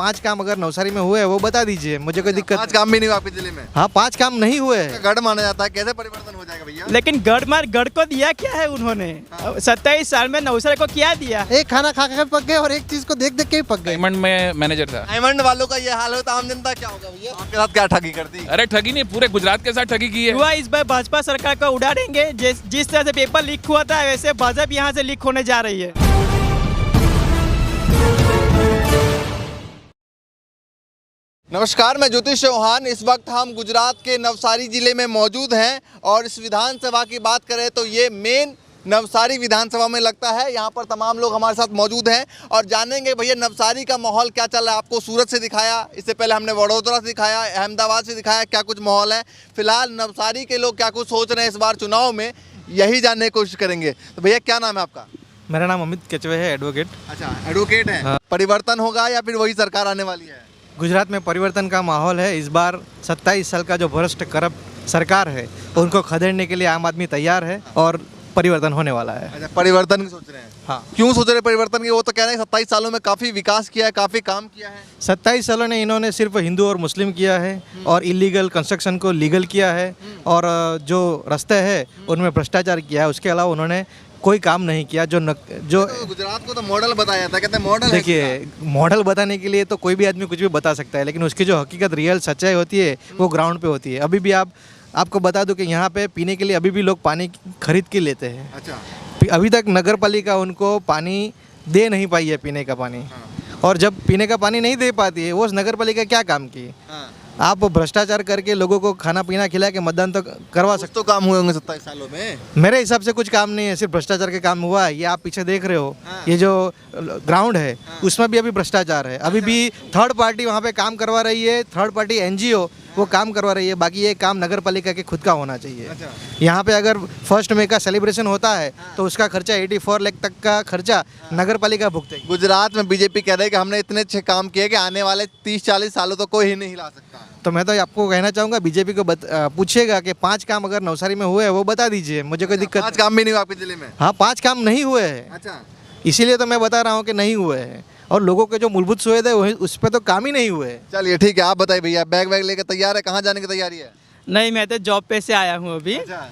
5 काम अगर नवसारी में हुए हैं वो बता दीजिए, मुझे कोई दिक्कत। 5 काम भी नहीं हुआ आपके जिले में? हाँ, 5 काम नहीं हुए हैं। गढ़ माना जाता है, कैसे परिवर्तन हो जाएगा भैया? लेकिन गढ़ को दिया क्या है उन्होंने? 27 साल में नवसारी को क्या दिया? एक खाना खा के पक गए और एक चीज को देख देख के ही पक गए। डायमंड में मैनेजर था। डायमंड वालों का ये हाल हो तो आम जनता क्या होगा भैया? आपके साथ क्या ठगी करती? अरे ठगी नहीं, पूरे गुजरात के साथ ठगी की है। युवा इस बार भाजपा सरकार को उड़ा देंगे। जिस तरह से पेपर लीक हुआ था वैसे भाजपा यहाँ से लीक होने जा रही है। नमस्कार, मैं ज्योतिष चौहान। इस वक्त हम गुजरात के नवसारी जिले में मौजूद हैं और इस विधानसभा की बात करें तो ये मेन नवसारी विधानसभा में लगता है। यहाँ पर तमाम लोग हमारे साथ मौजूद हैं और जानेंगे भैया नवसारी का माहौल क्या चल रहा है। आपको सूरत से दिखाया, इससे पहले हमने वडोदरा से दिखाया, अहमदाबाद से दिखाया, क्या कुछ माहौल है। फिलहाल नवसारी के लोग क्या कुछ सोच रहे हैं इस बार चुनाव में, यही जानने की कोशिश करेंगे। तो भैया क्या नाम है आपका? मेरा नाम अमित केचवे है, एडवोकेट। अच्छा, एडवोकेट है। परिवर्तन होगा या फिर वही सरकार आने वाली है? गुजरात में परिवर्तन का माहौल है। इस बार 27 साल का जो भ्रष्ट करप्ट सरकार है उनको खदेड़ने के लिए आम आदमी तैयार है और परिवर्तन होने वाला है। अच्छा, परिवर्तन की सोच रहे हैं? हाँ। क्यों सोच रहे हैं परिवर्तन की? वो तो कह रहे हैं 27 सालों में काफ़ी विकास किया है, काफ़ी काम किया है। 27 सालों ने इन्होंने सिर्फ हिंदू और मुस्लिम किया है और इलीगल कंस्ट्रक्शन को लीगल किया है और जो रास्ते हैं उनमें भ्रष्टाचार किया है। उसके अलावा उन्होंने कोई काम नहीं किया। जो तो गुजरात को तो मॉडल बताया था, कहते हैं मॉडल है। देखिए, मॉडल बताने के लिए तो कोई भी आदमी कुछ भी बता सकता है, लेकिन उसकी जो हकीकत रियल सच्चाई होती है वो ग्राउंड पे होती है। अभी भी आपको बता दूं कि यहाँ पे पीने के लिए अभी भी लोग पानी खरीद के लेते हैं। अच्छा। अभी तक नगर पालिका उनको पानी दे नहीं पाई है, पीने का पानी। और जब पीने का पानी नहीं दे पाती है वो नगर पालिका क्या काम की? आप भ्रष्टाचार करके लोगों को खाना पीना खिला के मतदान तो करवा सकते। तो काम हुए होंगे 27 सालों में? मेरे हिसाब से कुछ काम नहीं है, सिर्फ भ्रष्टाचार के काम हुआ है। ये आप पीछे देख रहे हो, ये जो ग्राउंड है उसमें भी अभी भ्रष्टाचार है। अभी भी थर्ड पार्टी वहाँ पे काम करवा रही है, थर्ड पार्टी एनजीओ वो काम करवा रही है। बाकी ये काम नगर पालिका के खुद का होना चाहिए। यहाँ पे अगर 1 मई का सेलिब्रेशन होता है तो उसका खर्चा 84 लाख तक का खर्चा नगर पालिका भुगतेगी। गुजरात में बीजेपी कह रही है कि हमने इतने अच्छे काम किए कि आने वाले 30-40 सालों तो कोई ही नहीं हिला सकता। तो मैं तो आपको कहना चाहूँगा, बीजेपी को पूछिएगा कि 5 काम अगर नवसारी में हुए हैं वो बता दीजिए, मुझे कोई दिक्कत। 5 काम भी नहीं हुआ आपके जिले में? हाँ, 5 काम नहीं हुए हैं। अच्छा, इसीलिए तो मैं बता रहा हूँ कि नहीं हुए हैं और लोगों के जो मूलभूत सुविधा है उस पर तो काम ही नहीं हुए। चलिए ठीक है, आप बताइए भैया, बैग वैग लेके तैयार है? कहाँ जाने की तैयारी है? नहीं, मैं तो जॉब पे से आया हूँ अभी। अच्छा।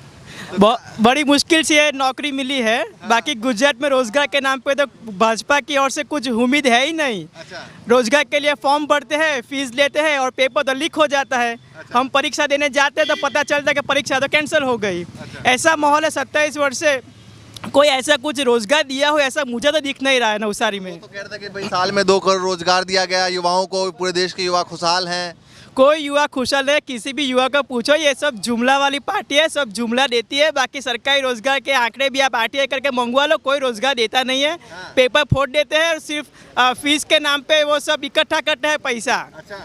बड़ी मुश्किल से नौकरी मिली है। बाकी गुजरात में रोजगार के नाम पे तो भाजपा की ओर से कुछ उम्मीद है ही नहीं। अच्छा। रोजगार के लिए फॉर्म भरते हैं, फीस लेते हैं और पेपर तो लीक हो जाता है। हम परीक्षा देने जाते हैं तो पता चलता है कि परीक्षा तो कैंसिल हो गई। ऐसा माहौल है। 27 वर्ष से कोई ऐसा कुछ रोजगार दिया हो ऐसा मुझे तो दिख नहीं रहा है नवसारी में। तो कह रहे थे कि भाई साल में 2 करोड़ रोजगार दिया गया युवाओं को, पूरे देश के युवा खुशहाल हैं। कोई युवा खुशहाल है? किसी भी युवा को पूछो, ये सब जुमला वाली पार्टी है, सब जुमला देती है। बाकी सरकारी रोजगार के आंकड़े भी आप आरटीआई करके मंगवा लो, कोई रोजगार देता नहीं है। पेपर फोड़ देते हैं और सिर्फ फीस के नाम पे वो सब इकट्ठा करते हैं पैसा।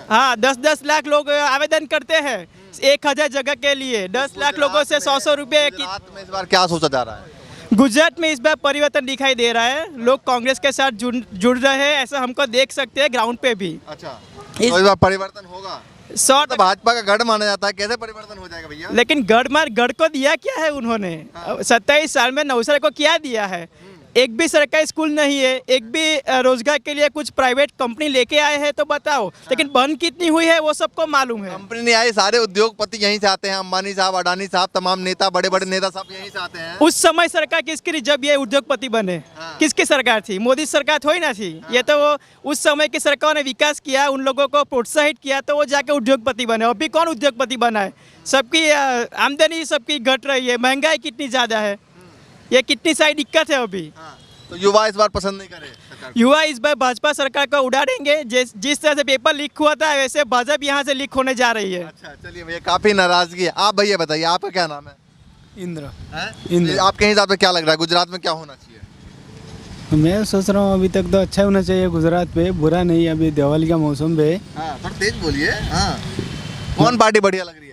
हाँ, 10-10 लाख लोग आवेदन करते हैं 1000 जगह के लिए। 10 लाख लोगों से 100-100 रुपये। गुजरात में इस बार क्या सोचा जा रहा है? गुजरात में इस बार परिवर्तन दिखाई दे रहा है। लोग कांग्रेस के साथ जुड़ रहे हैं, ऐसा हमको देख सकते हैं ग्राउंड पे भी। अच्छा, तो इस बार परिवर्तन होगा? 100। तो भाजपा का गढ़ माना जाता है, कैसे परिवर्तन हो जाएगा भैया? लेकिन गढ़ को दिया क्या है उन्होंने? 27 साल में नवसारी को क्या दिया है? एक भी सरकारी स्कूल नहीं है, एक भी रोजगार के लिए कुछ प्राइवेट कंपनी लेके आए हैं तो बताओ। लेकिन बंद कितनी हुई है वो सबको मालूम है। कंपनी नहीं आई, सारे उद्योगपति यहीं से आते हैं। अंबानी साहब, अडानी साहब, तमाम नेता, बड़े बड़े नेता सब यहीं से आते हैं। उस समय सरकार किसकी थी जब ये उद्योगपति बने? किसकी सरकार थी? मोदी सरकार थोड़ी ना थी। ये तो वो उस समय की सरकार ने विकास किया, उन लोगों को प्रोत्साहित किया तो वो जाके उद्योगपति बने। अभी कौन उद्योगपति बना है? सबकी आमदनी सबकी घट रही है, महंगाई कितनी ज़्यादा है, ये कितनी सारी दिक्कत है अभी। तो युवा इस बार पसंद नहीं करे सरकार को? युवा इस बार भाजपा सरकार को उड़ा देंगे। जिस तरह से पेपर लीक हुआ था वैसे भाजपा यहाँ से लीक होने जा रही है। अच्छा, चलिए भैया, काफी नाराजगी है। आप भैया बताइए, आपका क्या नाम है? इंद्र। इंद्र। आपके हिसाब से क्या लग रहा है गुजरात में क्या होना चाहिए? मैं सोच रहा हूँ अभी तक तो अच्छा होना चाहिए गुजरात पे, बुरा नहीं। अभी दिवाली का मौसम पे। थोड़ा तेज बोलिए। कौन पार्टी बढ़िया लग रही है?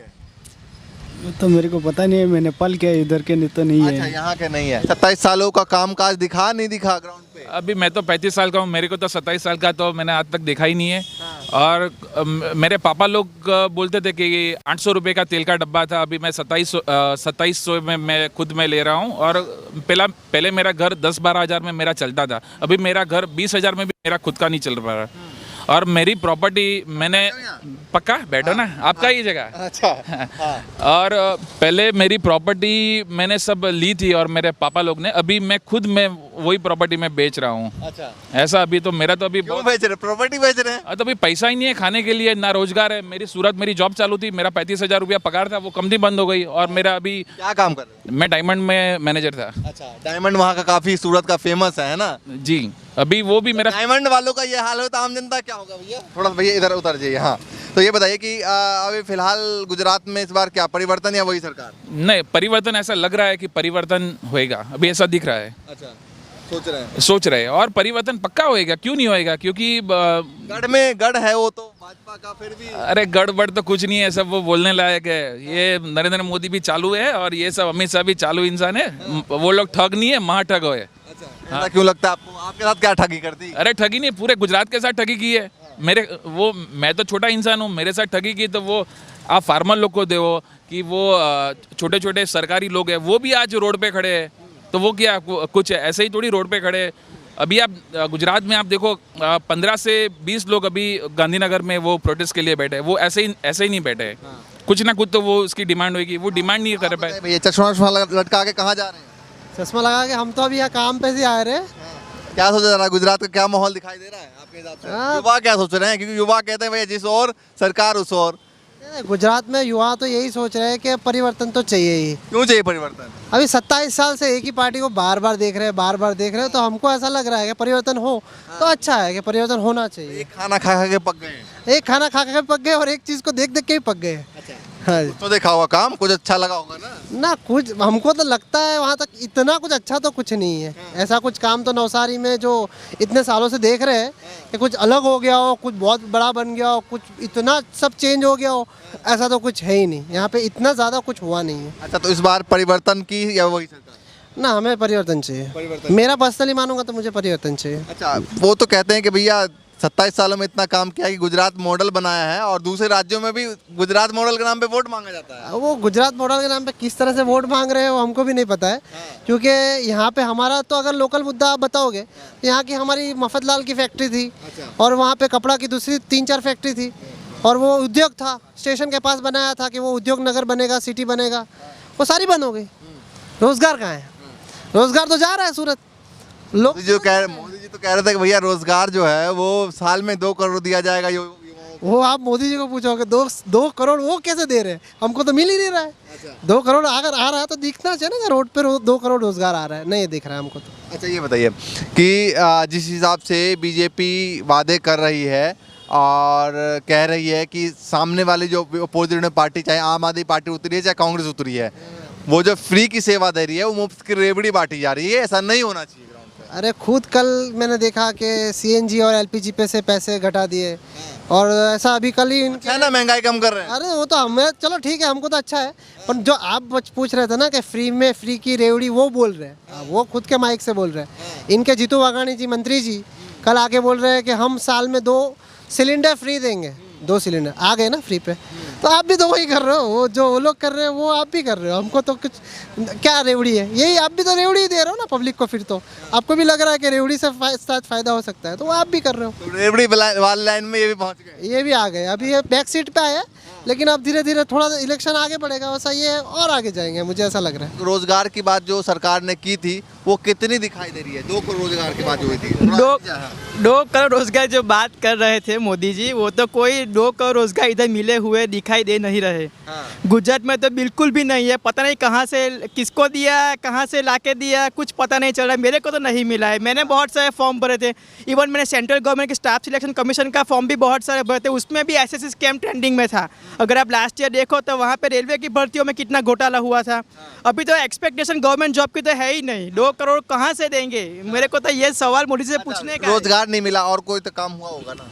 तो मेरे को पता नहीं है, मैंने पल के इधर के तो नहीं अच्छा, है। यहाँ के नहीं है। 27 सालों का कामकाज दिखा नहीं दिखा ग्राउंड पे? अभी मैं तो 35 साल का हूँ, मेरे को तो 27 साल का तो मैंने आज तक देखा ही नहीं है। और मेरे पापा लोग बोलते थे कि 800 रुपये का तेल का डब्बा था, अभी मैं 2700 में मैं खुद में ले रहा हूँ। और पहले मेरा घर 10-12 हज़ार में मेरा चलता था, अभी मेरा घर 20 हज़ार में भी मेरा खुद का नहीं चल रहा है। और मेरी प्रॉपर्टी मैंने पक्का बैठो ना, आपका ही जगह। अच्छा। और पहले मेरी प्रॉपर्टी मैंने सब ली थी और मेरे पापा लोग ने, अभी मैं खुद में वही प्रॉपर्टी में बेच रहा हूँ। अच्छा, ऐसा अभी तो मेरा तो अभी क्यों बेच रहे, प्रॉपर्टी बेच रहे हैं? तो अभी पैसा ही नहीं है खाने के लिए, ना रोजगार है। मेरी सूरत मेरी जॉब चालू थी, मेरा 35,000 रुपया पगार था, वो कंपनी बंद हो गई। और मेरा अभी क्या काम कर रहे मैं डायमंड में मैनेजर था। हो? अच्छा, डायमंड वहाँ का काफी सूरत का फेमस है ना? जी, अभी वो भी मेरा डायमंड वालों का ये हाल हो तो आम जनता क्या होगा भैया? थोड़ा भैया इधर उतर जाइए। हाँ, तो ये बताइए कि अभी फिलहाल गुजरात में इस बार क्या परिवर्तन या वही सरकार? नहीं, परिवर्तन ऐसा लग रहा है कि परिवर्तन होएगा, अभी ऐसा दिख रहा है। अच्छा, सोच रहे हैं और परिवर्तन पक्का होएगा, क्यों नहीं होएगा? क्योंकि गढ़ में गढ़ है वो तो भाजपा का, फिर भी अरे गड़बड़ तो कुछ नहीं है, सब वो बोलने लायक है। ये नरेंद्र मोदी भी चालू है और ये सब अमित शाह भी चालू इंसान है। वो लोग ठग नहीं है, महा ठग है। अच्छा, ऐसा क्यों लगता है आपको? आपके साथ क्या ठगी कर दी? अरे ठगी नहीं, पूरे गुजरात के साथ ठगी की है। मैं तो छोटा इंसान हूँ, मेरे साथ ठगी की तो वो आप फार्मर लोग को दो कि वो छोटे छोटे सरकारी लोग हैं, वो भी आज रोड पे खड़े हैं। तो वो क्या कुछ ऐसे ही थोड़ी रोड पे खड़े हैं। अभी आप गुजरात में आप देखो 15 से 20 लोग अभी गांधीनगर में वो प्रोटेस्ट के लिए बैठे हैं। वो ऐसे ही नहीं बैठे हैं। कुछ ना कुछ तो वो उसकी डिमांड होगी, वो डिमांड नहीं कर पाए। भैया चश्मा लटका के कहाँ जा रहे हैं? चश्मा लगा के हम तो अभी यहाँ काम पे से आए रहे। क्या सोच रहा है, गुजरात का क्या माहौल दिखाई दे रहा है आपके हिसाब से? युवा क्या सोच रहे हैं? क्योंकि युवा कहते हैं भैया जिस ओर सरकार उस ओर। गुजरात में युवा तो यही सोच रहे हैं कि परिवर्तन तो चाहिए ही। क्यों चाहिए परिवर्तन? अभी 27 साल से एक ही पार्टी को बार बार देख रहे हैं, तो हमको ऐसा लग रहा है कि परिवर्तन हो तो अच्छा है, कि परिवर्तन होना चाहिए। एक खाना खा खा के पक गए, एक खाना खा के पक गए और एक चीज को देख देख के भी पक गए। हाँ जी। तो देखा होगा काम, कुछ अच्छा लगा होगा ना? कुछ हमको तो लगता है वहाँ तक इतना कुछ अच्छा तो कुछ नहीं है। ऐसा कुछ काम तो नवसारी में जो इतने सालों से देख रहे हैं कि कुछ अलग हो गया हो, कुछ बहुत बड़ा बन गया हो, कुछ इतना सब चेंज हो गया हो, ऐसा तो कुछ है ही नहीं। यहाँ पे इतना ज़्यादा कुछ हुआ नहीं है। अच्छा, तो इस बार परिवर्तन की या वही सरकार? ना, हमें परिवर्तन चाहिए। मेरा पर्सनली मानूंगा तो मुझे परिवर्तन चाहिए। अच्छा, वो तो कहते हैं कि भैया 27 सालों में इतना काम किया कि गुजरात मॉडल बनाया है और दूसरे राज्यों में भी गुजरात मॉडल के नाम पे वोट मांगा जाता है। वो गुजरात मॉडल के नाम पे किस तरह से वोट मांग रहे हैं वो हमको भी नहीं पता है। क्योंकि यहाँ पे हमारा तो अगर लोकल मुद्दा आप बताओगे, यहाँ की हमारी मफतलाल की फैक्ट्री थी और वहाँ पे कपड़ा की दूसरी 3-4 फैक्ट्री थी और वो उद्योग था, स्टेशन के पास बनाया था कि वो उद्योग नगर बनेगा, सिटी बनेगा, वो सारी बंद हो गई। रोजगार कहाँ है? रोजगार तो जा रहा है सूरत। लोग मोदी जी तो कह रहे थे कि भैया रोजगार जो है वो साल में 2 करोड़ दिया जाएगा युवाओं को। वो आप मोदी जी को पूछोगे 2 करोड़ वो कैसे दे रहे हैं? हमको तो मिल ही नहीं रहा है। 2 करोड़ अगर आ रहा है तो दिखना चाहिए ना, रोड पे 2 करोड़ रोजगार आ रहा है, नहीं दिख रहा है हमको तो। अच्छा, ये बताइए कि जिस हिसाब से बीजेपी वादे कर रही है और कह रही है कि सामने वाली जो अपोजिट पार्टी, चाहे आम आदमी पार्टी उतरी है चाहे कांग्रेस उतरी है, वो जो फ्री की सेवा दे रही है वो मुफ्त की रेवड़ी बांटी जा रही है, ऐसा नहीं होना चाहिए ग्राउंड पे। अरे खुद कल मैंने देखा कि CNG और LPG पे से पैसे घटा दिए और ऐसा अभी कल ही है ना, महंगाई कम कर रहे हैं। अरे वो तो हमें चलो ठीक है, हमको तो अच्छा है, पर जो आप पूछ रहे थे ना कि फ्री की रेवड़ी, वो बोल रहे हैं, वो खुद के माइक से बोल रहे हैं। इनके जीतू वाघानी जी, मंत्री जी, कल आके बोल रहे हैं कि हम साल में 2 सिलेंडर फ्री देंगे। 2 सिलेंडर आ गए ना फ्री पे, तो आप भी तो वही कर रहे हो, वो जो वो लोग कर रहे हैं वो आप भी कर रहे हो। हमको तो कुछ क्या रेवड़ी है, यही आप भी तो रेवड़ी ही दे रहे हो ना पब्लिक को। फिर तो आपको भी लग रहा है कि रेवड़ी से फायदा हो सकता है, तो वो आप भी कर रहे हो। तो रेवड़ी वाली लाइन में ये भी पहुंच गए, ये भी आ गए। अभी ये बैक सीट पे आया, लेकिन अब धीरे धीरे थोड़ा इलेक्शन आगे बढ़ेगा, वैसा ये और आगे जाएंगे, मुझे ऐसा लग रहा है। रोजगार की बात जो सरकार ने की थी वो कितनी दिखाई दे रही है? 2 करोड़ रोजगार की बात जो हुई थी, 2 करोड़ रोजगार जो बात कर रहे थे मोदी जी, वो तो कोई 2 करोड़ रोजगार इधर मिले हुए दिखाई दे नहीं रहे। गुजरात में तो बिल्कुल भी नहीं है। पता नहीं कहाँ से किसको दिया, कहाँ से लाके दिया, कुछ पता नहीं चल रहा है। मेरे को तो नहीं मिला है। मैंने बहुत सारे फॉर्म भरे थे, इवन मैंने सेंट्रल गवर्नमेंट के स्टाफ सिलेक्शन कमीशन का फॉर्म भी बहुत सारे भरे थे, उसमें भी SSC स्कैम ट्रेंडिंग में था। अगर आप लास्ट ईयर देखो तो वहाँ पे रेलवे की भर्तियों में कितना घोटाला हुआ था। अभी तो एक्सपेक्टेशन गवर्नमेंट जॉब की तो है ही नहीं। 2 करोड़ कहाँ से देंगे? मेरे को तो ये सवाल मोदी से पूछने का। रोजगार नहीं मिला और कोई तो काम हुआ होगा ना?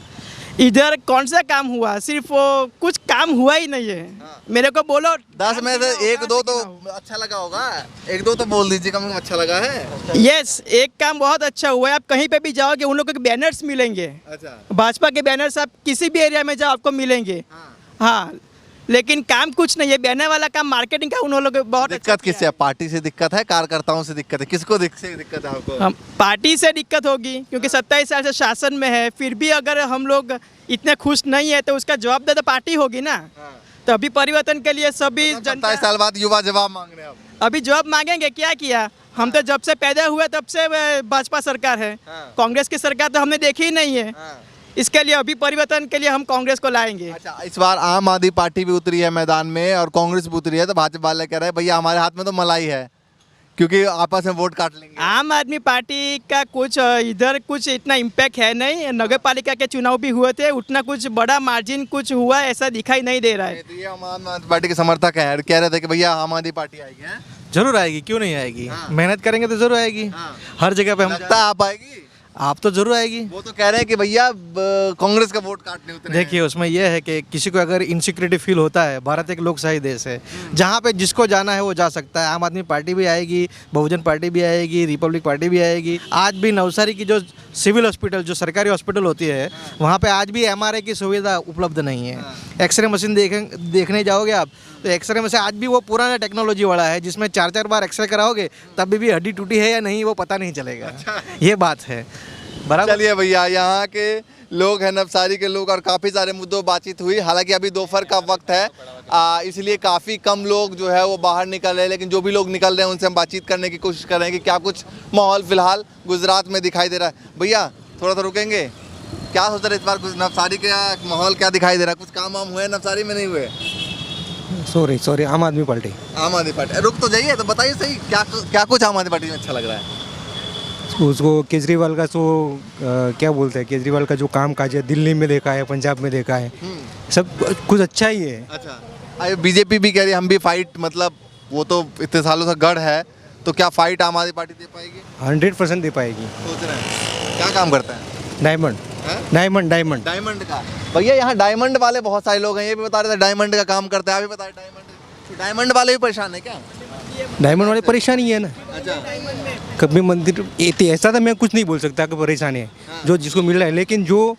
इधर कौन सा काम हुआ? सिर्फ वो कुछ काम हुआ ही नहीं है। मेरे को बोलो 10 में से 1-2 तो अच्छा लगा होगा, 1-2 तो बोल दीजिए कम अच्छा लगा है। यस, एक काम बहुत अच्छा हुआ है। आप कहीं पे भी जाओगे उन लोगों के बैनर्स मिलेंगे। अच्छा, भाजपा के बैनर्स आप किसी भी एरिया में जाओ आपको मिलेंगे। हाँ, लेकिन काम कुछ नहीं है। बहने वाला काम मार्केटिंग का उन लोगों को बहुत अच्छा दिक्कत किससे है? पार्टी से दिक्कत है, कार्यकर्ताओं से दिक्कत है, किसको दिक्कत है आपको? हम पार्टी से दिक्कत होगी क्योंकि 27 साल से शासन में है, फिर भी अगर हम लोग इतने खुश नहीं है तो उसका जवाबदेह तो पार्टी होगी ना। तो अभी परिवर्तन के लिए सभी 27 साल बाद युवा जवाब मांग रहे हैं अब। अभी जवाब मांगेंगे। क्या किया? हम तो जब से पैदा हुए तब से भाजपा सरकार है, कांग्रेस की सरकार तो हमने देखी ही नहीं है। इसके लिए अभी परिवर्तन के लिए हम कांग्रेस को लाएंगे। अच्छा, इस बार आम आदमी पार्टी भी उतरी है मैदान में और कांग्रेस भी उतरी है, तो भाजपा वाले कह रहे हैं भैया हमारे हाथ में तो मलाई है, क्योंकि आपस में वोट काट लेंगे। आम आदमी पार्टी का कुछ इधर कुछ इतना इम्पैक्ट है नहीं। नगर पालिका के चुनाव भी हुए थे, उतना कुछ बड़ा मार्जिन कुछ हुआ ऐसा दिखाई नहीं दे रहा है। तो ये आम आदमी पार्टी के समर्थक हैं, कह रहे थे कि भैया आम आदमी पार्टी आएगी। हैं? जरूर आएगी, क्यों नहीं आएगी। मेहनत करेंगे तो जरूर आएगी। हर जगह पे हम लगता है आप आएगी? आप तो जरूर आएगी। वो तो कह रहे हैं कि भैया कांग्रेस का वोट काटने उतरे हैं। देखिए उसमें यह है कि किसी को अगर इनसिक्योरिटी फील होता है, भारत एक लोकशाही देश है जहाँ पे जिसको जाना है वो जा सकता है। आम आदमी पार्टी भी आएगी, बहुजन पार्टी भी आएगी, रिपब्लिक पार्टी भी आएगी। आज भी नवसारी की जो सिविल हॉस्पिटल, जो सरकारी हॉस्पिटल होती है, वहाँ पे आज भी MRI की सुविधा उपलब्ध नहीं है। एक्सरे मशीन देखने जाओगे आप तो एक्सरे में से आज भी वो पुराना टेक्नोलॉजी वाला है जिसमें 4-4 बार एक्सरे कराओगे तब भी हड्डी टूटी है या नहीं वो पता नहीं चलेगा। ये बात है। बराबर। चलिए भैया, यहाँ के लोग हैं, नवसारी के लोग, और काफ़ी सारे मुद्दों बातचीत हुई। हालांकि अभी दोपहर का वक्त है, इसलिए काफ़ी कम लोग जो है वो बाहर निकल रहे हैं, लेकिन जो भी लोग निकल रहे हैं उनसे हम बातचीत करने की कोशिश कर रहे हैं कि क्या कुछ माहौल फिलहाल गुजरात में दिखाई दे रहा है। भैया थोड़ा सा रुकेंगे, क्या सोच रहे इस बार कुछ नवसारी का माहौल क्या दिखाई दे रहा है? कुछ काम वाम हुए नवसारी में? नहीं हुए? सॉरी, आम आदमी पार्टी। आम आदमी पार्टी रुक तो जाइए, तो बताइए सही क्या कुछ आम आदमी पार्टी में अच्छा लग रहा है? उसको केजरीवाल का क्या बोलते हैं, केजरीवाल का जो काम काज है दिल्ली में देखा है, पंजाब में देखा है, सब कुछ अच्छा ही है। अच्छा, बीजेपी भी कह रही है हम भी फाइट, मतलब वो तो इतने सालों से गढ़ है, तो क्या फाइट आम आदमी पार्टी दे पाएगी? 100% दे पाएगी। सोच रहे हैं क्या काम करता है? डायमंड का। भैया यहाँ डायमंड वाले बहुत सारे लोग हैं, ये भी बता रहे थे डायमंड का काम करता है। अभी बता रहे डायमंड वाले भी परेशान है क्या? डायमंड वाले परेशानी है ना। अच्छा, कभी मंदिर ऐसा था, मैं कुछ नहीं बोल सकता कि परेशानी है जो जिसको मिल रहा है, लेकिन जो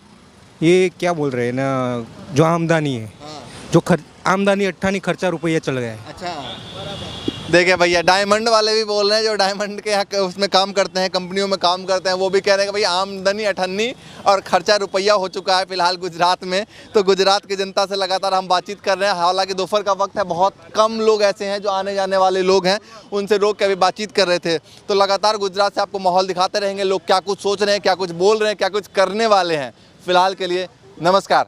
ये क्या बोल रहे हैं ना, जो आमदनी है, जो आमदनी 18 खर्चा रुपया चल गया है। अच्छा, देखिए भैया डायमंड वाले भी बोल रहे हैं, जो डायमंड के यहाँ उसमें काम करते हैं, कंपनियों में काम करते हैं, वो भी कह रहे हैं कि भाई आमदनी 18 और खर्चा रुपया हो चुका है फिलहाल गुजरात में। तो गुजरात की जनता से लगातार हम बातचीत कर रहे हैं। हालांकि दोपहर का वक्त है, बहुत कम लोग ऐसे हैं जो आने जाने वाले लोग हैं, उनसे रोक के अभी बातचीत कर रहे थे। तो लगातार गुजरात से आपको माहौल दिखाते रहेंगे, लोग क्या कुछ सोच रहे हैं, क्या कुछ बोल रहे हैं, क्या कुछ करने वाले हैं। फिलहाल के लिए नमस्कार।